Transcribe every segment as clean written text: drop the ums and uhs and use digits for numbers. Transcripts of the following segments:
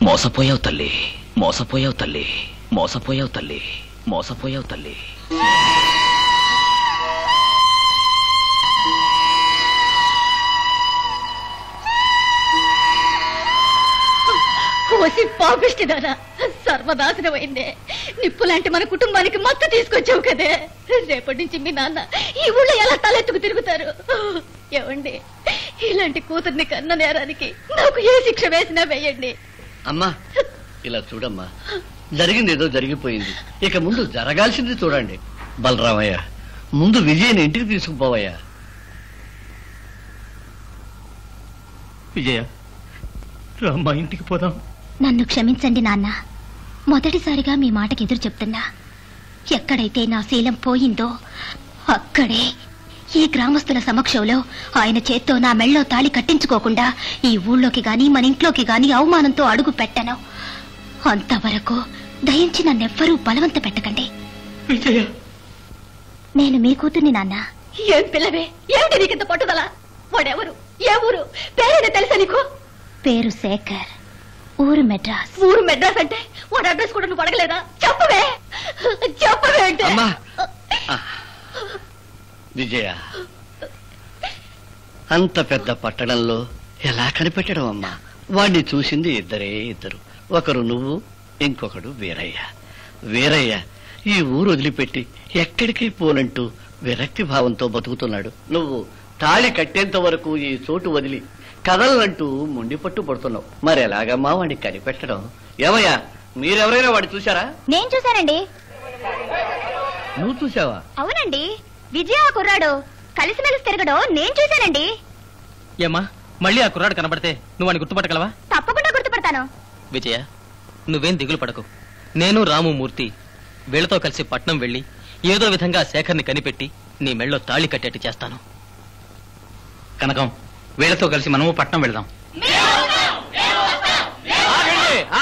మోసపోయావు తల్లి, మోసపోయావు తల్లి, మోసపోయావు తల్లి, మోసపోయావు తల్లి. పాపిష్టిదానా, సర్వనాశనమైందే. నిప్పులాంటి మన కుటుంబానికి మత్తు తీసుకొచ్చావు కదే. రేపటి నుంచి మీ నాన్న ఈ ఊళ్ళో ఎలా తలెత్తుకు తిరుగుతారు? ఏవండి, ఇలాంటి కూతుర్ని కన్న నేరానికి నాకు ఏ శిక్ష వేసినా వేయండి. అమ్మా ఇలా చూడమ్మా, జరిగింది ఏదో జరిగిపోయింది, ఇక ముందు జరగాల్సింది చూడండి. బలరామయ్య, ముందు విజయని ఇంటికి తీసుకుపోవయ్యా. విజయ, రామ్మా ఇంటికి పోదాం. నన్ను క్షమించండి నాన్న, మొదటిసారిగా మీ మాటకి ఎదురు చెప్తున్నా. ఎక్కడైతే నా శీలం పోయిందో అక్కడే ఈ గ్రామస్తుల సమక్షంలో ఆయన చేత్తో నా మెళ్ళో తాళి కట్టించుకోకుండా ఈ ఊళ్ళోకి గాని మన ఇంట్లోకి గాని అవమానంతో అడుగు పెట్టను. అంతవరకు దయించి నన్నెవ్వరూ బలవంత పెట్టకండి. విజయ, నేను మీ కూతుర్ని నాన్న. ఏం పిల్లవే, ఏమిటి నీకింత పట్టుదల? వాడెవరు, ఏ ఊరు, పేరేదో తెలుసా నీకు? పేరు శేఖర్, ఊరు మెడ్రాస్. ఊరు మెడ్రాస్ అంటే వాడు అడ్రస్ కూడా నువ్వు అడగలేదా? చెప్పవే, చెప్పవే అంటే. విజయ, అంత పెద్ద పట్టణంలో ఎలా కనిపెట్టడం అమ్మా? వాడిని చూసింది ఇద్దరు, ఒకరు నువ్వు, ఇంకొకడు వీరయ్య. వీరయ్య ఈ ఊరు వదిలిపెట్టి ఎక్కడికి పోనంటూ విరక్తి భావంతో బతుకుతున్నాడు. నువ్వు తాళి కట్టేంత వరకు ఈ చోటు వదిలి కదలంటూ మొండి పట్టు పడుతున్నావు. మరి ఎలాగమ్మా వాడిని కనిపెట్టడం? ఏమయ్యా, మీరెవరైనా వాడిని చూశారా? నేను చూశానండి. నువ్వు చూసావా? అవునండి, విజయ కుర్రాడు కలిసిమెలిసి తిరగడం నేను చూశానండి. ఏమ్మా, మళ్ళీ ఆ కుర్రాడు కనబడితే నువ్వు వాడిని గుర్తుపట్టగలవా? తప్పకుండా గుర్తుపడతాను. విజయ, నువ్వేం దిగులు పడకు. నేను రాము, మూర్తి వీళ్లతో కలిసి పట్నం వెళ్లి ఏదో విధంగా శేఖర్ని కనిపెట్టి నీ మెళ్ళో తాళి కట్టేట్టు చేస్తాను. కనకం, వీళ్లతో కలిసి మనము పట్నం వెళ్దాం.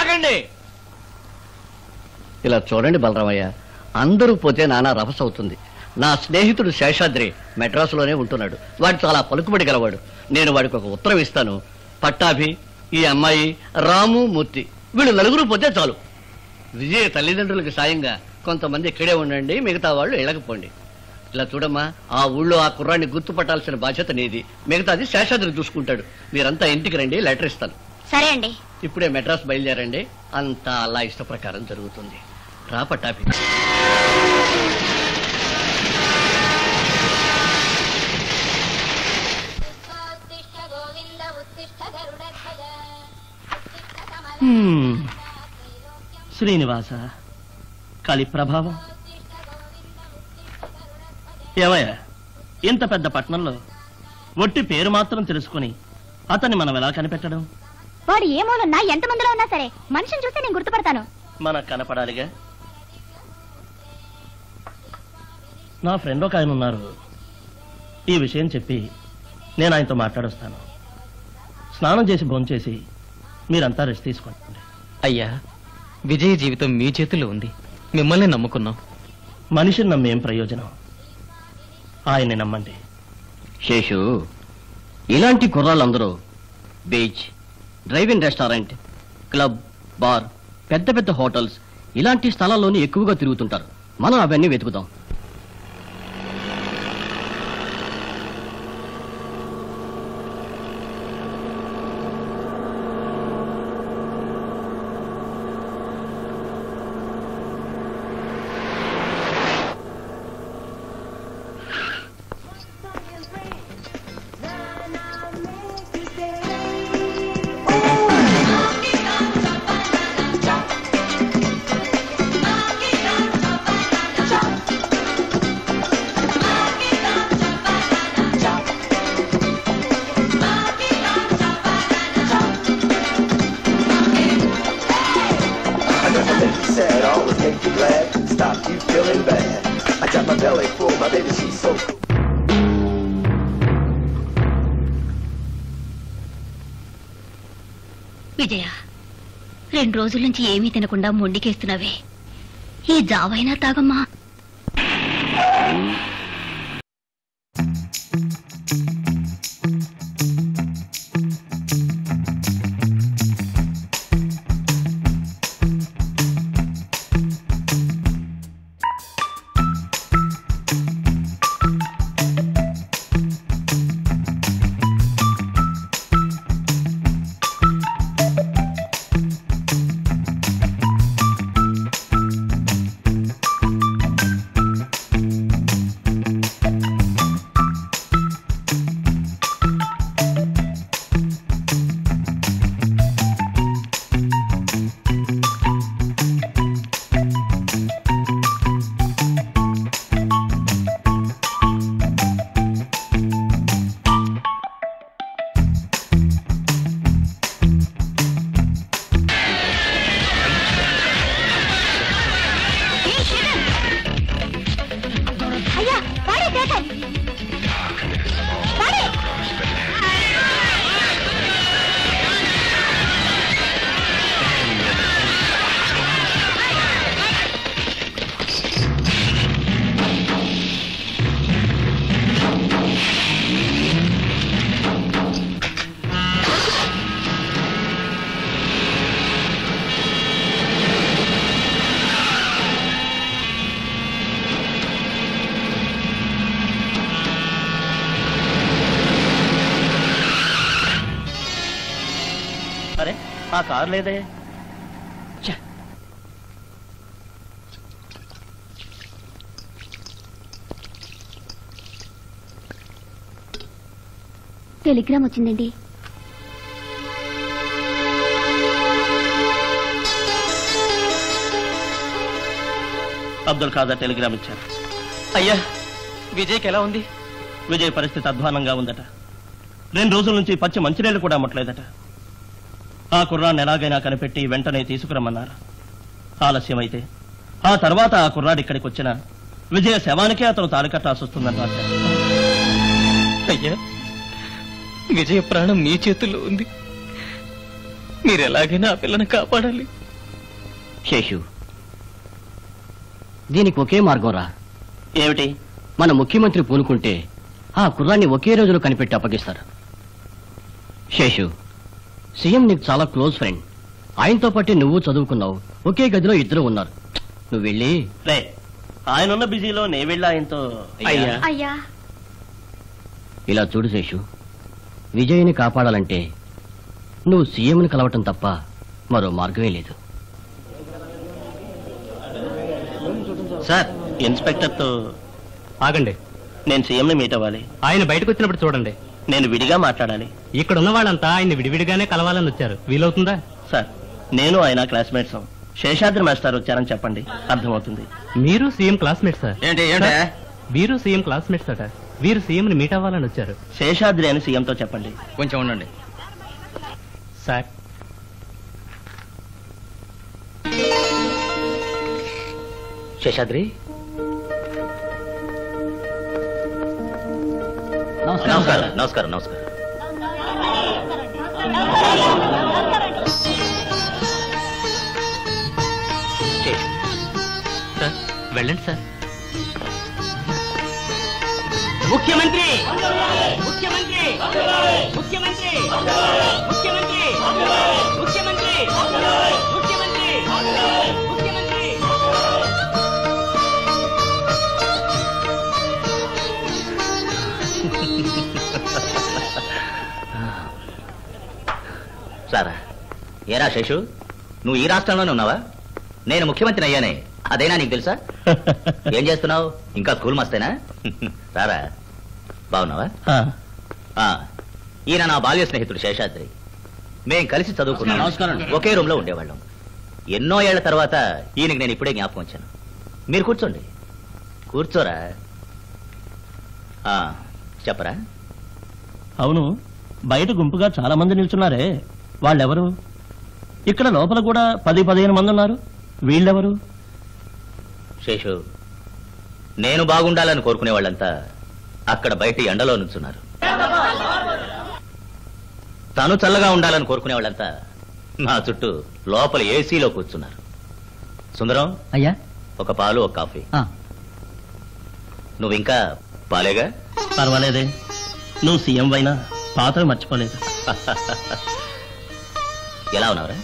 ఆగండి. ఇలా చూడండి బలరామయ్య, అందరూ పోతే నానా రభస అవుతుంది. నా స్నేహితుడు శేషాద్రి మెడ్రాసులోనే ఉంటున్నాడు. వాడు చాలా పలుకుబడి గలవాడు. నేను వాడికి ఒక ఉత్తరం ఇస్తాను. పట్టాభి, ఈ అమ్మాయి, రాము, మూర్తి వీళ్ళు నలుగురు పోతే చాలు. విజయ తల్లిదండ్రులకు సాయంగా కొంతమంది ఇక్కడే ఉండండి, మిగతా వాళ్ళు ఇళ్ళకపోండి. ఇలా చూడమ్మా, ఆ ఊళ్ళో ఆ కుర్రాన్ని గుర్తుపట్టాల్సిన బాధ్యత నీది, మిగతాది శేషాద్రి చూసుకుంటాడు. మీరంతా ఇంటికి రండి, లెటర్ ఇస్తాను. సరే అండి. ఇప్పుడే మెడ్రాస్ బయలుదేరండి, అంతా అలా ఇష్ట ప్రకారం జరుగుతుంది. రా పట్టాభి. శ్రీనివాస, కలి ప్రభావం. ఏమయ్యా, ఇంత పెద్ద పట్టణంలో ఒట్టి పేరు మాత్రం తెలుసుకుని అతన్ని మనం ఎలా కనిపెట్టడం? వాడు ఏ మూలన్నా ఎంతమందిలో ఉన్నా సరే మనిషిని చూస్తే నేను గుర్తుపడతాను. మనకు కనపడాలిగా. నా ఫ్రెండ్ ఒక ఆయన ఉన్నారు, ఈ విషయం చెప్పి నేను ఆయనతో మాట్లాడొస్తాను. స్నానం చేసి భోంచేసి మీరంతా రెస్ట్ తీసుకోండి. అయ్యా, విజయ జీవితం మీ చేతుల్లో ఉంది, మిమ్మల్ని నమ్ముకున్నాం. మనిషిని నమ్మేం ప్రయోజనం? ఆయన్ని నమ్మండి. శేషు, ఇలాంటి కుర్రాళ్ళందరూ beach, driving restaurant, club, bar, పెద్ద పెద్ద హోటల్స్ ఇలాంటి స్థలాల్లోనే ఎక్కువగా తిరుగుతుంటారు. మనం అవన్నీ వెతుకుతాం. విజయ, 2 రోజుల నుంచి ఏమీ తినకుండా మొండికేస్తున్నావే, ఈ జావైనా తాగమ్మా. ఆ కారు లేదే. టెలిగ్రామ్ వచ్చిందండి. అబ్దుల్ ఖాదర్ టెలిగ్రామ్ ఇచ్చారు. అయ్యా, విజయ్కి ఎలా ఉంది? విజయ్ పరిస్థితి అధ్వానంగా ఉందట. 2 రోజుల నుంచి పచ్చి మంచినీళ్లు కూడా అమ్మట్లేదట. ఆ కుర్రాన్ని ఎలాగైనా కనిపెట్టి వెంటనే తీసుకురమ్మన్నారు. ఆలస్యమైతే ఆ తర్వాత ఆ కుర్రాడు ఇక్కడికి వచ్చిన విజయ శవానికే అతను తాళికట్టాల్సి వస్తుందని రాశారు. అయ్యా, విజయ ప్రాణం మీ చేతుల్లో ఉంది. మీరు ఎలాగైనా ఆ పిల్లని కాపాడాలి. శేషు, దీనికి ఒకే మార్గం రా. ఏమిటి? మన ముఖ్యమంత్రి పూనుకుంటే ఆ కుర్రాన్ని ఒకే రోజులో కనిపెట్టి అప్పగిస్తారు. శేషు, సీఎం నీకు చాలా క్లోజ్ ఫ్రెండ్. ఆయనతో పాటు నువ్వు చదువుకున్నావు. ఒకే గదిలో ఇద్దరు ఉన్నారు. నువ్వు వెళ్ళి ఆయనున్న బిజీలో నే వెళ్ళి ఆయనతో. అయ్యా, ఇలా చూడు శేషు, విజయ్ని కాపాడాలంటే నువ్వు సీఎంని కలవటం తప్ప మరో మార్గమే లేదు. సార్, ఇన్స్పెక్టర్తో ఆగండి. నేను సీఎంని మీట్ అవ్వాలి. ఆయన బయటకు వచ్చినప్పుడు చూడండి. నేను విడిగా మాట్లాడాలి. ఇక్కడ ఉన్న వాళ్ళంతా ఆయన విడివిడిగానే కలవాలని వచ్చారు. వీలవుతుందా? సార్, నేను ఆయన క్లాస్మేట్స్. శేషాద్రి మాస్టర్ వచ్చారని చెప్పండి, అర్థమవుతుంది. మీరు సీఎం క్లాస్మేట్ సార్. ఏంటి వీరు సీఎం క్లాస్మేట్స్ అట. వీరు సీఎం ని మీట్ అవ్వాలని వచ్చారు. శేషాద్రి అని సీఎంతో చెప్పండి. కొంచెం ఉండండి సార్. శేషాద్రి, నమస్కారం. నమస్కారం. నమస్కారం. సార్, వెళ్ళండి సార్. ముఖ్యమంత్రి ముఖ్యమంత్రి ముఖ్యమంత్రి ముఖ్యమంత్రి ముఖ్యమంత్రి ముఖ్యమంత్రి ముఖ్యమంత్రి. సారా, ఏరా శేషు, నువ్వు ఈ రాష్ట్రంలోనే ఉన్నావా? నేను ముఖ్యమంత్రిని అయ్యానే, అదైనా నీకు తెలుసా? ఏం చేస్తున్నావు? ఇంకా స్కూల్ మస్తేనా? సారా, బాగున్నావా? ఈయన నా బాల్య స్నేహితుడు శేషాద్రి. మేం కలిసి చదువుకున్నాం. నమస్కారం. ఒకే రూమ్ లో ఉండేవాళ్ళం. ఎన్నో ఏళ్ల తర్వాత ఈయనకి నేను ఇప్పుడే జ్ఞాపకం వచ్చాను. మీరు కూర్చోండి. కూర్చోరా. చెప్పరా. అవును, బయట గుంపుగా చాలా మంది నిల్చున్నారే, వాళ్ళెవరు? ఇక్కడ లోపల కూడా 10-15 మంది ఉన్నారు. వీళ్ళెవరు? శేషు, నేను బాగుండాలని కోరుకునే వాళ్ళంతా అక్కడ బయట ఎండలో నుంచున్నారు. తను చల్లగా ఉండాలని కోరుకునే వాళ్ళంతా నా చుట్టూ లోపల ఏసీలో కూర్చున్నారు. సుందరం, అయ్యా, ఒక పాలు, ఒక కాఫీ. నువ్వు ఇంకా పాలేగా? పర్వాలేదే, నువ్వు సీఎం అయినా పాత్ర మర్చిపోలేదు. ఎలా ఉన్నావురా?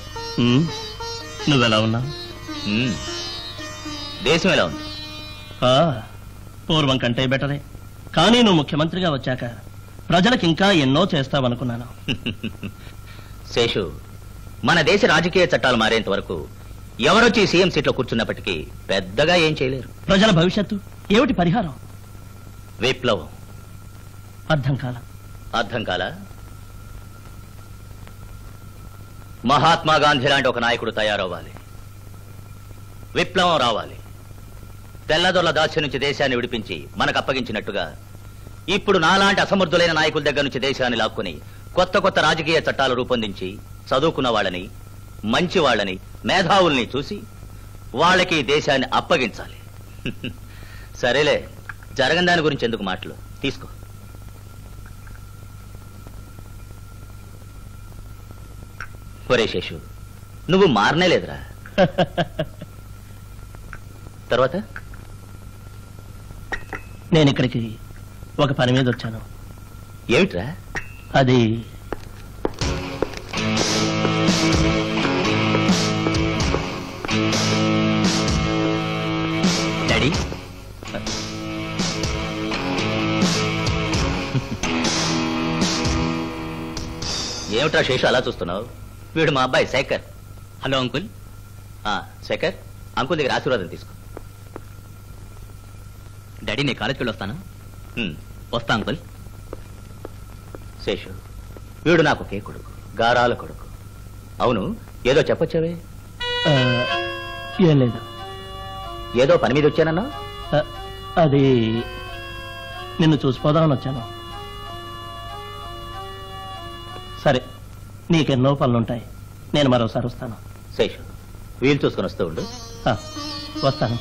నువ్వెలా ఉన్నావు? దేశం ఎలా ఉంది? పూర్వం కంటే బెటరే. కానీ నువ్వు ముఖ్యమంత్రిగా వచ్చాక ప్రజలకు ఇంకా ఎన్నో చేస్తావనుకున్నాను. శేషు, మన దేశ రాజకీయ చట్టాలు మారేంత వరకు ఎవరొచ్చి సీఎం సీట్లో కూర్చున్నప్పటికీ పెద్దగా ఏం చేయలేరు. ప్రజల భవిష్యత్తు ఏమిటి పరిహారం? విప్లవం. అర్థం కాల. మహాత్మా గాంధీ లాంటి ఒక నాయకుడు తయారవ్వాలి. విప్లవం రావాలి. తెల్లదొరల దాస్యం నుంచి దేశాన్ని విడిపించి మనకు అప్పగించినట్టుగా ఇప్పుడు నాలాంటి అసమర్థులైన నాయకుల దగ్గర నుంచి దేశాన్ని లాక్కుని కొత్త కొత్త రాజకీయ చట్టాలు రూపొందించి చదువుకున్న వాళ్ళని, మంచి వాళ్ళని, మేధావుల్ని చూసి వాళ్ళకి దేశాన్ని అప్పగించాలి. సరేలే, జరగని దాని గురించి ఎందుకు మాటలు? తీసుకో. ఒరే శేషు, నువ్వు మారనేలేదురా. తర్వాత నేను ఇక్కడికి ఒక పని మీద వచ్చాను. ఏమిట్రా అది? డాడీ, ఏమిట్రా శేషు అలా చూస్తున్నావు? వీడు మా అబ్బాయి Shekhar. Hello uncle. Shekhar, uncle దగ్గర ఆశీర్వాదం తీసుకో. డాడీ నేను కాలేజ్కి వెళ్ళొస్తాను. హ్మ్. వస్తా అంకుల్. శేషు, వీడు నాకు ఒకే కొడుకు, గారాల కొడుకు. అవును, ఏదో చెప్పొచ్చావే? ఏం లేదు. ఏదో పని మీద వచ్చానన్నా? అది నిన్ను చూసిపోదామని వచ్చాను. సరే, నీకెన్నో పనులుంటాయి, నేను మరోసారి వస్తాను. శేషు, వీలు చూసుకొని వస్తూ ఉండు. వస్తాను.